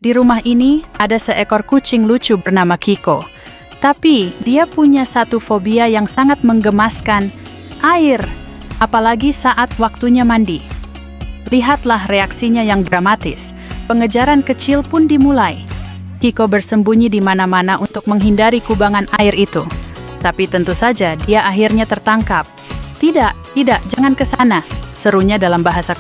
Di rumah ini ada seekor kucing lucu bernama Kiko. Tapi dia punya satu fobia yang sangat menggemaskan, air, apalagi saat waktunya mandi. Lihatlah reaksinya yang dramatis. Pengejaran kecil pun dimulai. Kiko bersembunyi di mana-mana untuk menghindari kubangan air itu. Tapi tentu saja dia akhirnya tertangkap. Tidak, jangan ke sana, serunya dalam bahasa